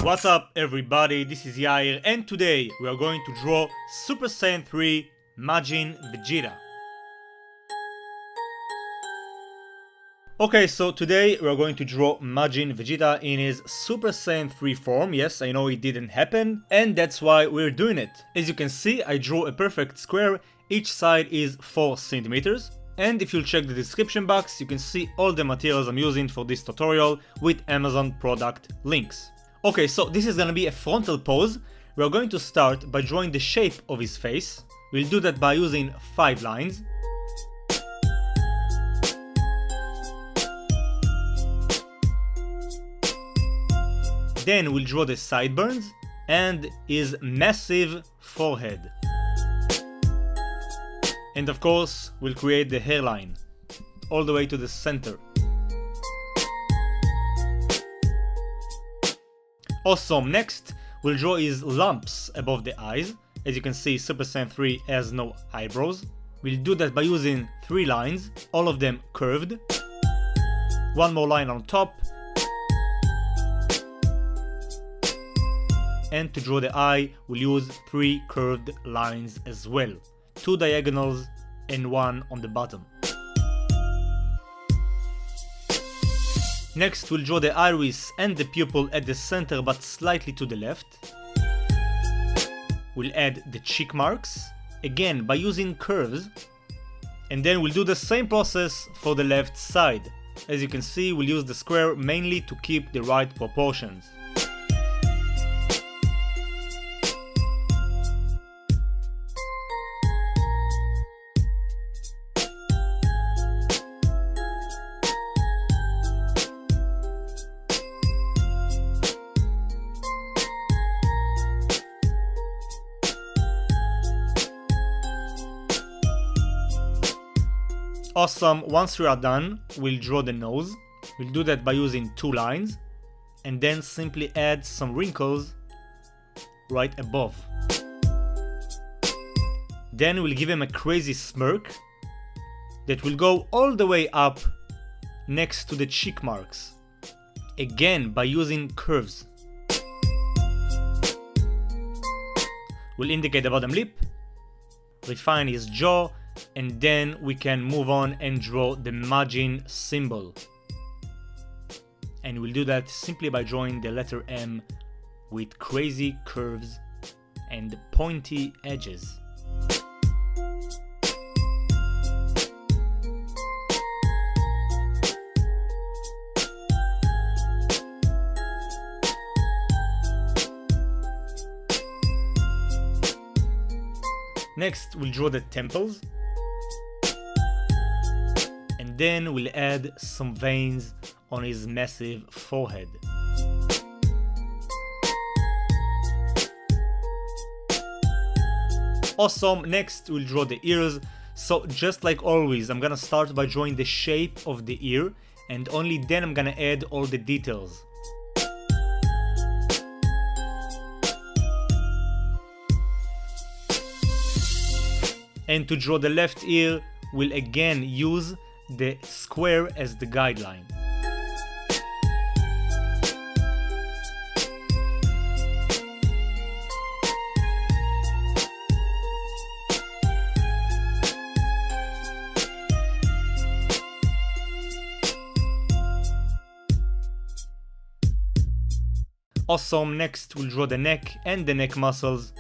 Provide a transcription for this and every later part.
What's up everybody, this is Yair and today we are going to draw Super Saiyan 3 Majin Vegeta. Okay, so today we are going to draw Majin Vegeta in his Super Saiyan 3 form. Yes, I know it didn't happen and that's why we're doing it. As you can see, I drew a perfect square, each side is 4 centimeters. And if you'll check the description box, you can see all the materials I'm using for this tutorial with Amazon product links. Okay, so this is gonna be a frontal pose. We're going to start by drawing the shape of his face. We'll do that by using 5 lines. Then we'll draw the sideburns and his massive forehead. And of course, we'll create the hairline all the way to the center. Awesome, next we'll draw his lumps above the eyes. As you can see, Super Saiyan 3 has no eyebrows. We'll do that by using 3 lines, all of them curved. One more line on top. And to draw the eye, we'll use 3 curved lines as well. 2 diagonals and 1 on the bottom. Next we'll draw the iris and the pupil at the center but slightly to the left. We'll add the cheek marks, again by using curves. And then we'll do the same process for the left side. As you can see, we'll use the square mainly to keep the right proportions. Awesome, once we are done, we'll draw the nose. We'll do that by using 2 lines and then simply add some wrinkles right above. Then we'll give him a crazy smirk that will go all the way up next to the cheek marks, again by using curves. We'll indicate the bottom lip, refine his jaw, and then we can move on and draw the Majin symbol. And we'll do that simply by drawing the letter M with crazy curves and pointy edges. Next, we'll draw the temples. And then we'll add some veins on his massive forehead. Awesome, next we'll draw the ears. So just like always, I'm gonna start by drawing the shape of the ear and only then I'm gonna add all the details. And to draw the left ear, we'll again use the square as the guideline. Awesome, next we'll draw the neck and the neck muscles.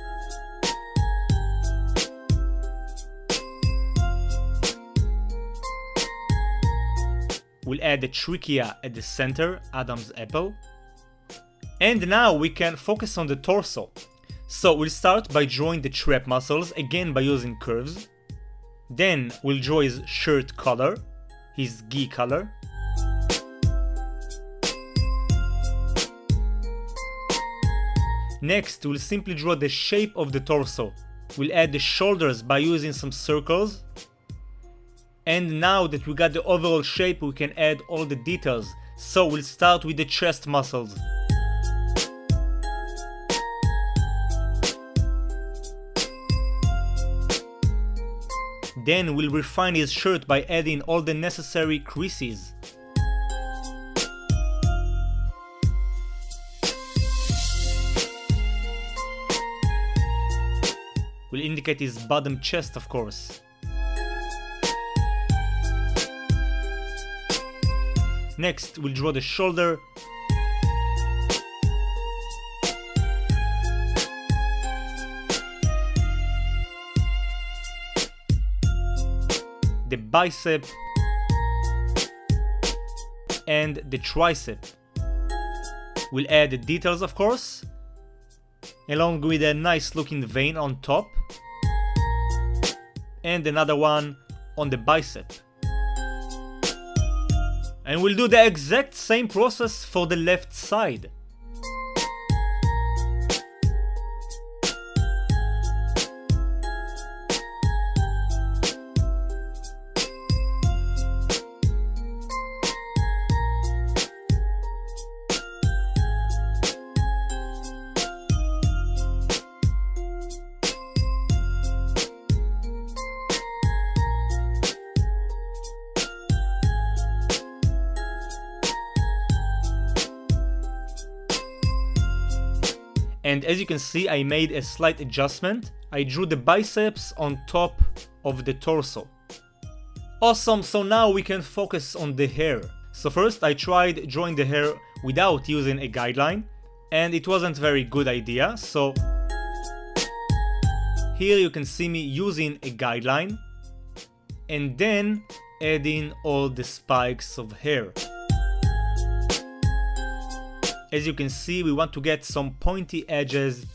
We'll add the trachea at the center, Adam's apple. And now we can focus on the torso. So we'll start by drawing the trap muscles, again by using curves. Then we'll draw his shirt color, his gi color. Next, we'll simply draw the shape of the torso. We'll add the shoulders by using some circles. And now that we got the overall shape, we can add all the details. So we'll start with the chest muscles. Then we'll refine his shirt by adding all the necessary creases. will indicate his bottom chest, of course. Next, we'll draw the shoulder. The bicep and the tricep. We'll add the details, of course, along with a nice looking vein on top and another one on the bicep. And we'll do the exact same process for the left side. And as you can see, I made a slight adjustment. I drew the biceps on top of the torso. Awesome, so now we can focus on the hair. So first I tried drawing the hair without using a guideline, and it wasn't a very good idea. So here you can see me using a guideline and then adding all the spikes of hair. As you can see, we want to get some pointy edges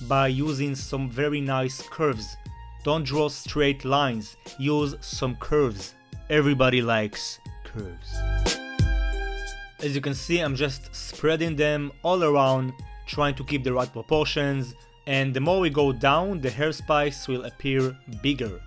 by using some very nice curves. Don't draw straight lines, use some curves. Everybody likes curves. As you can see, I'm just spreading them all around, trying to keep the right proportions, and the more we go down, the hair spikes will appear bigger.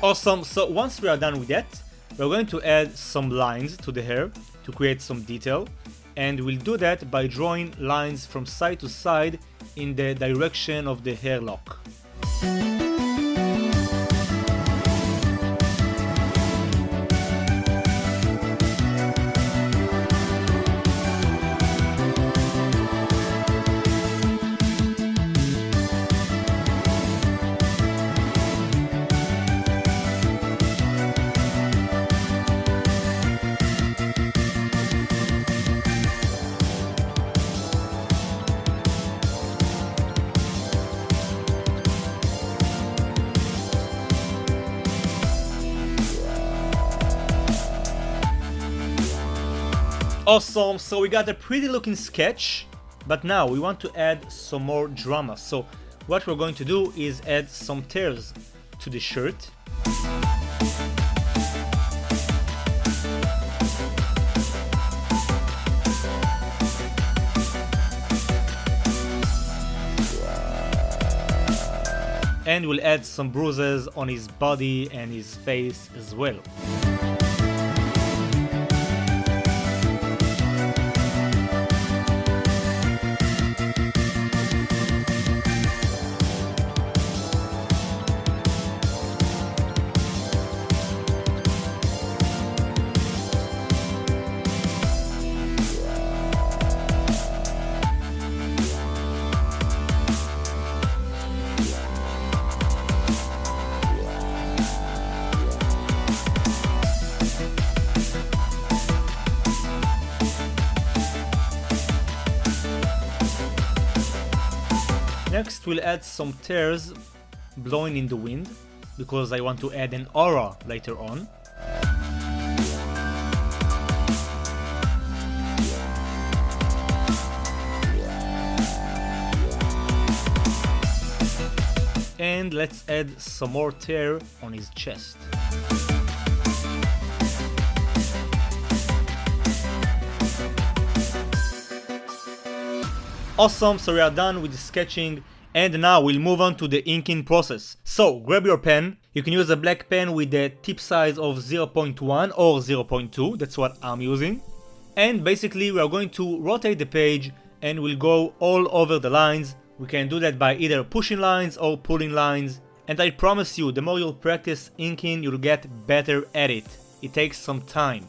Awesome, so once we are done with that, we're going to add some lines to the hair to create some detail, and we'll do that by drawing lines from side to side in the direction of the hair lock. Awesome, so we got a pretty looking sketch, but now we want to add some more drama. So what we're going to do is add some tears to the shirt. And we'll add some bruises on his body and his face as well. Next we'll add some tears blowing in the wind, because I want to add an aura later on. And let's add some more tear on his chest. Awesome, so we are done with the sketching, and now we'll move on to the inking process. So grab your pen. You can use a black pen with a tip size of 0.1 or 0.2, that's what I'm using. And basically we are going to rotate the page and we'll go all over the lines. We can do that by either pushing lines or pulling lines, and I promise you, the more you'll practice inking, you'll get better at it. It takes some time.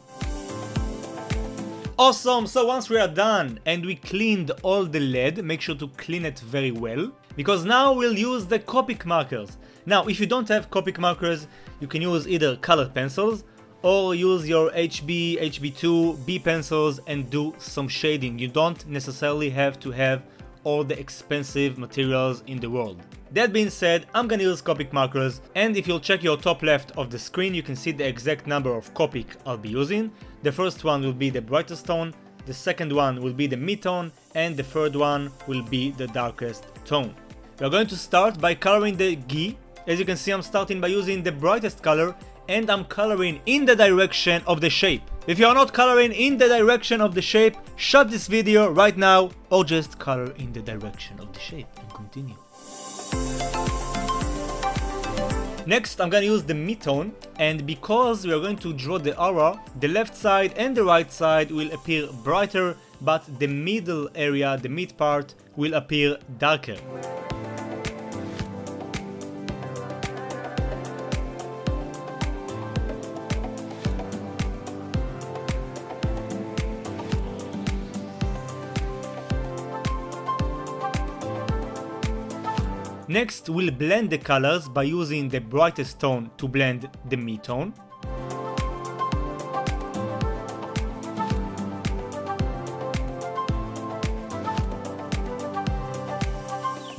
Awesome, so once we are done and we cleaned all the lead, make sure to clean it very well, because now we'll use the Copic markers. Now if you don't have Copic markers, you can use either colored pencils or use your HB, HB2, B pencils and do some shading. You don't necessarily have to have all the expensive materials in the world. That being said, I'm gonna use Copic markers, and if you'll check your top left of the screen, you can see the exact number of Copic I'll be using. The first one will be the brightest tone, the second one will be the mid-tone, and the third one will be the darkest tone. We're going to start by coloring the gi. As you can see, I'm starting by using the brightest color, and I'm coloring in the direction of the shape. If you are not coloring in the direction of the shape, shut this video right now, or just color in the direction of the shape and continue. Next, I'm gonna use the mid-tone, and because we are going to draw the aura, the left side and the right side will appear brighter, but the middle area, the mid part, will appear darker. Next, we'll blend the colors by using the brightest tone to blend the mid-tone.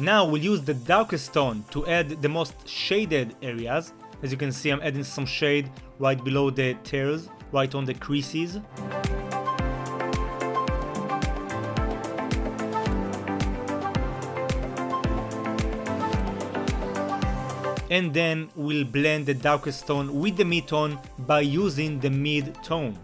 Now we'll use the darkest tone to add the most shaded areas. As you can see, I'm adding some shade right below the tears, right on the creases. And then we'll blend the darkest tone with the mid-tone by using the mid-tone.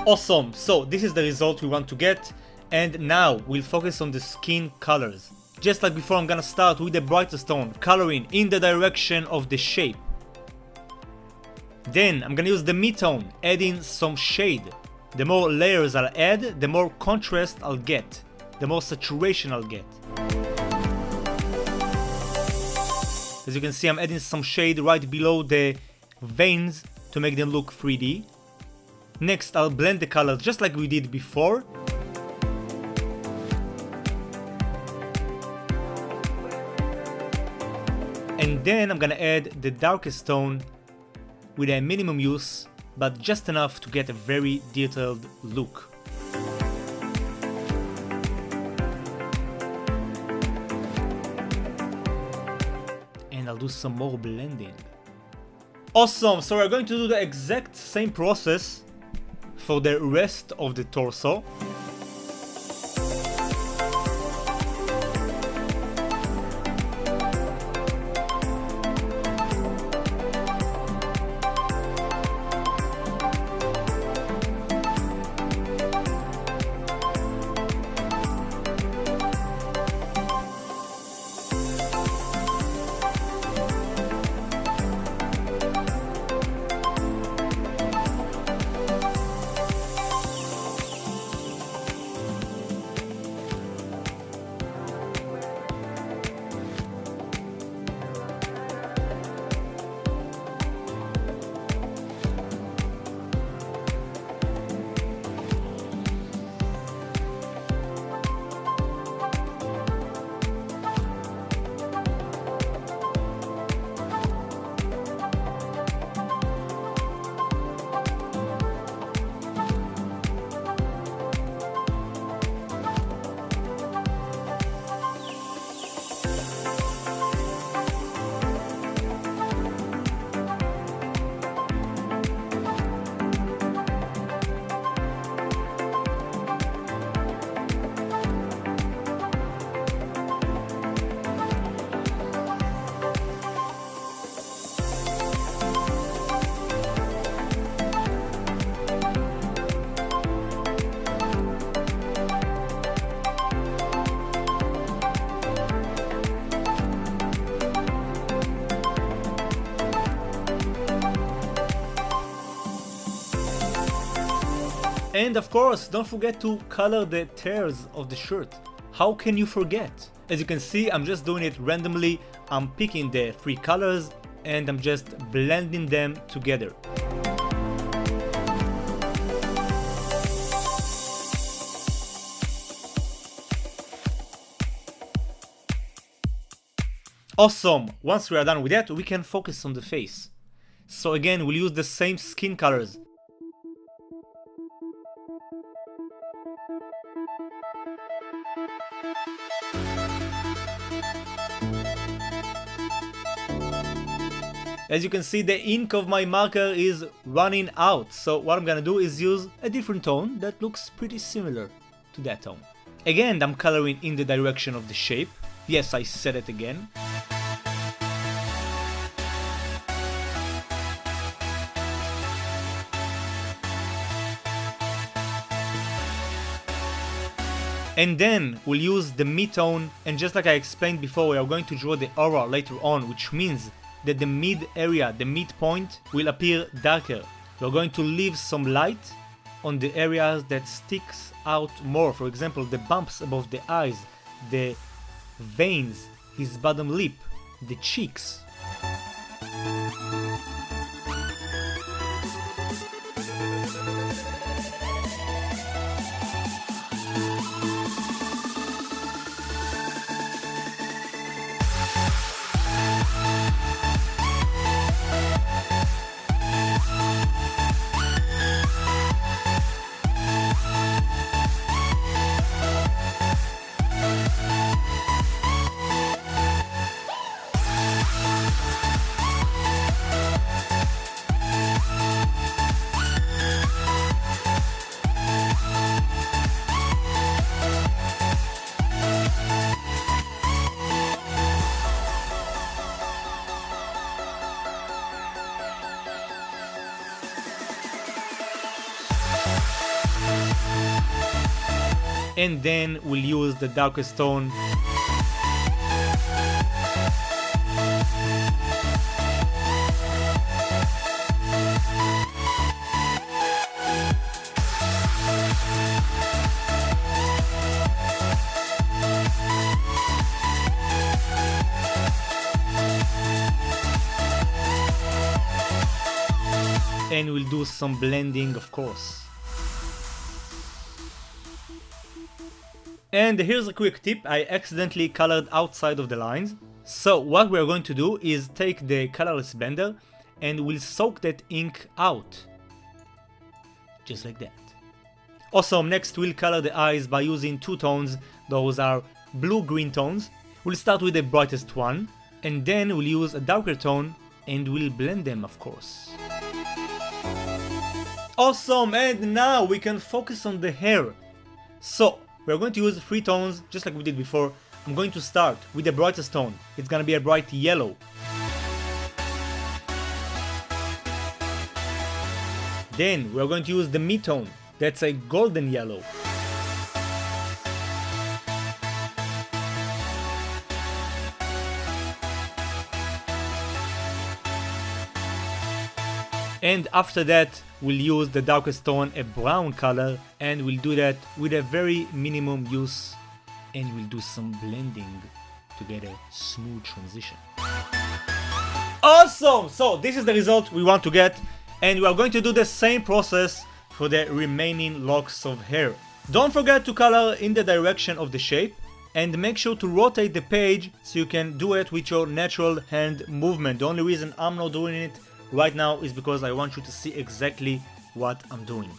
Awesome, so this is the result we want to get, and now we'll focus on the skin colors. Just like before, I'm gonna start with the brightest tone, coloring in the direction of the shape. Then I'm gonna use the mid-tone, adding some shade. The more layers I'll add, the more contrast I'll get, the more saturation I'll get. As you can see, I'm adding some shade right below the veins to make them look 3D. Next, I'll blend the colors just like we did before. And then I'm gonna add the darkest tone with a minimum use, but just enough to get a very detailed look. And I'll do some more blending. Awesome, so we're going to do the exact same process for the rest of the torso. And of course, don't forget to color the tears of the shirt. How can you forget? As you can see, I'm just doing it randomly. I'm picking the 3 colors and I'm just blending them together. Awesome! Once we are done with that, we can focus on the face. So again, we'll use the same skin colors. As you can see, the ink of my marker is running out, so what I'm gonna do is use a different tone that looks pretty similar to that tone. Again, I'm coloring in the direction of the shape. Yes, I said it again. And then we'll use the mid-tone, and just like I explained before, we are going to draw the aura later on, which means that the mid area, the midpoint, will appear darker. We're going to leave some light on the areas that sticks out more. For example, the bumps above the eyes, the veins, his bottom lip, the cheeks. And then we'll use the darkest tone. And we'll do some blending, of course. And here's a quick tip, I accidentally colored outside of the lines. So what we're going to do is take the colorless blender and we'll soak that ink out. Just like that. Awesome, next we'll color the eyes by using 2 tones, those are blue-green tones. We'll start with the brightest one, and then we'll use a darker tone and we'll blend them, of course. Awesome, and now we can focus on the hair. So, we're going to use 3 tones, just like we did before. I'm going to start with the brightest tone. It's gonna be a bright yellow. Then we're going to use the mid-tone. That's a golden yellow. And after that, we'll use the darkest tone, a brown color, and we'll do that with a very minimum use, and we'll do some blending to get a smooth transition. Awesome! So this is the result we want to get, and we are going to do the same process for the remaining locks of hair. Don't forget to color in the direction of the shape, and make sure to rotate the page so you can do it with your natural hand movement. The only reason I'm not doing it right now is because I want you to see exactly what I'm doing.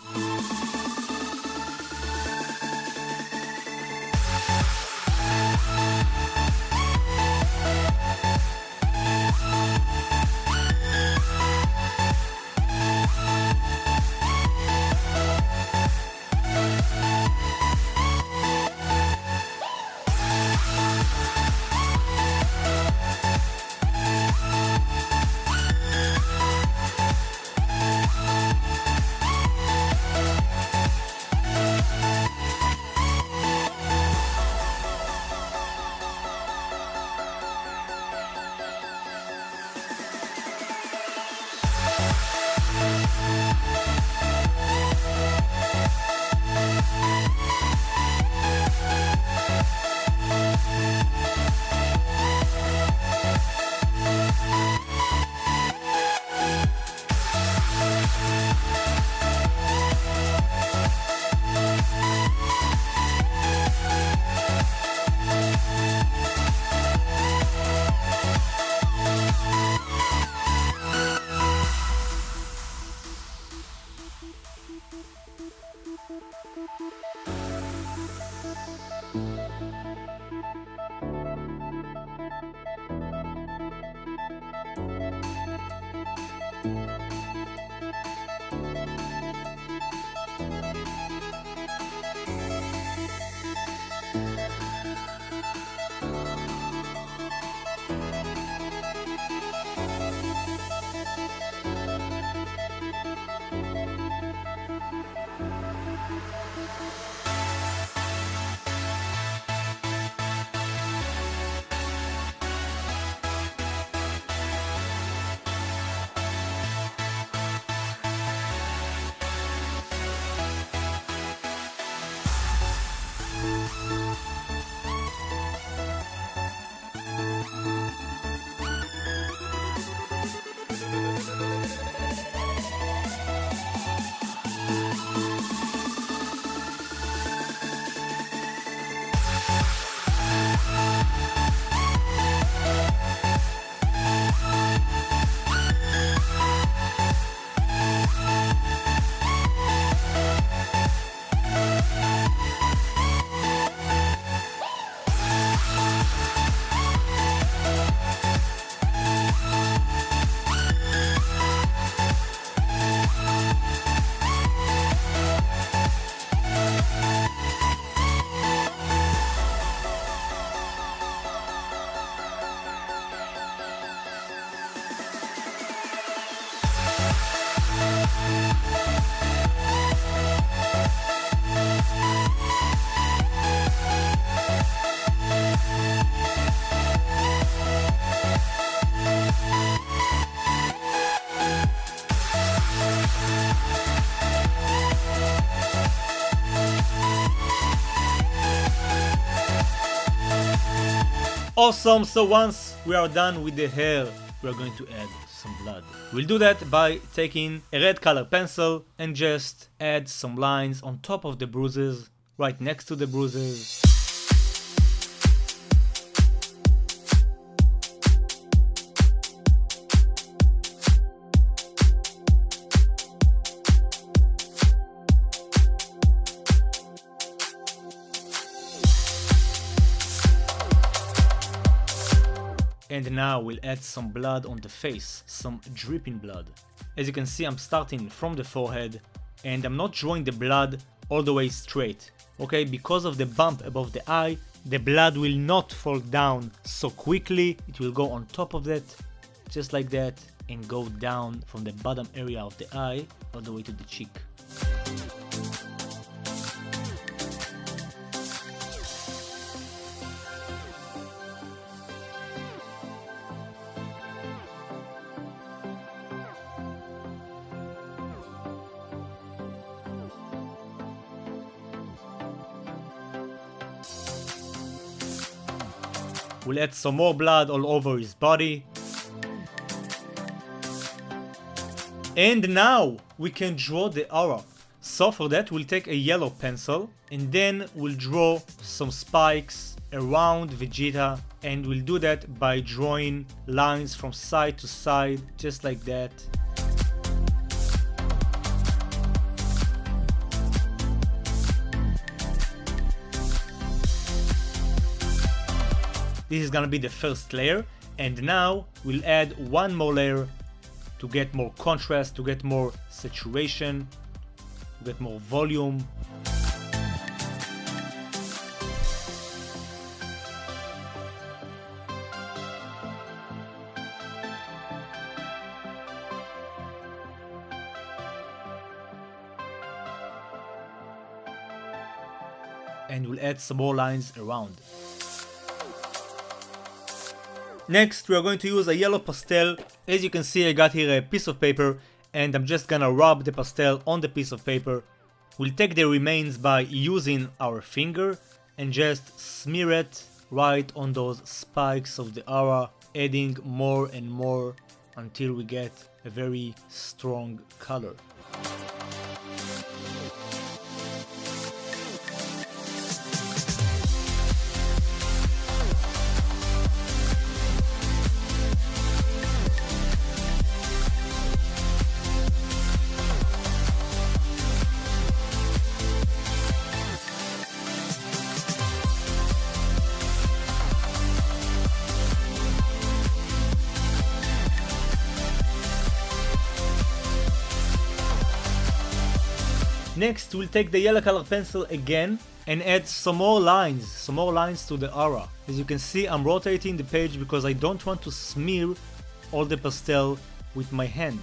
Awesome, so once we are done with the hair, we are going to add some blood. We'll do that by taking a red color pencil and just add some lines on top of the bruises, right next to the bruises. And now we'll add some blood on the face, some dripping blood. As you can see, I'm starting from the forehead and I'm not drawing the blood all the way straight. Okay, because of the bump above the eye, the blood will not fall down so quickly. It will go on top of that, just like that, and go down from the bottom area of the eye all the way to the cheek. We'll add some more blood all over his body. And now we can draw the aura. So for that we'll take a yellow pencil and then we'll draw some spikes around Vegeta, and we'll do that by drawing lines from side to side, just like that. This is gonna be the first layer, and now we'll add one more layer to get more contrast, to get more saturation, to get more volume. And we'll add some more lines around. Next, we are going to use a yellow pastel. As you can see, I got here a piece of paper and I'm just gonna rub the pastel on the piece of paper. We'll take the remains by using our finger and just smear it right on those spikes of the aura, adding more and more until we get a very strong color. Next, we'll take the yellow color pencil again and add some more lines to the aura. As you can see, I'm rotating the page because I don't want to smear all the pastel with my hand.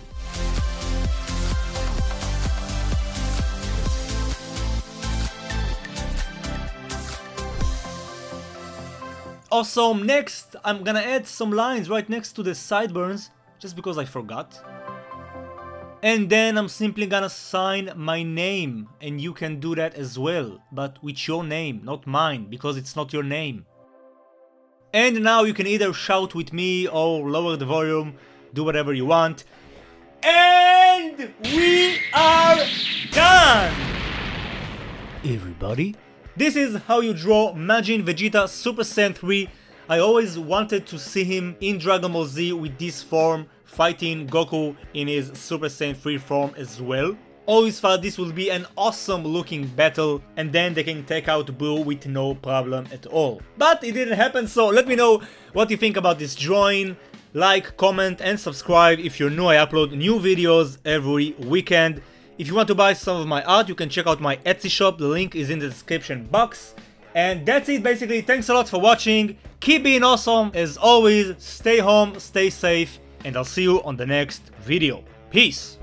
Awesome, next I'm gonna add some lines right next to the sideburns just because I forgot. And then I'm simply gonna sign my name, and you can do that as well, but with your name, not mine, because it's not your name. And now you can either shout with me or lower the volume, do whatever you want. And we are done! Everybody, this is how you draw Majin Vegeta Super Saiyan 3. I always wanted to see him in Dragon Ball Z with this form, fighting Goku in his Super Saiyan 3 form as well. Always thought this would be an awesome looking battle, and then they can take out Boo with no problem at all. But it didn't happen, so let me know what you think about this drawing. Like, comment and subscribe if you're new. I upload new videos every weekend. If you want to buy some of my art, you can check out my Etsy shop, the link is in the description box. And that's it basically, thanks a lot for watching, keep being awesome, as always, stay home, stay safe, and I'll see you on the next video. Peace!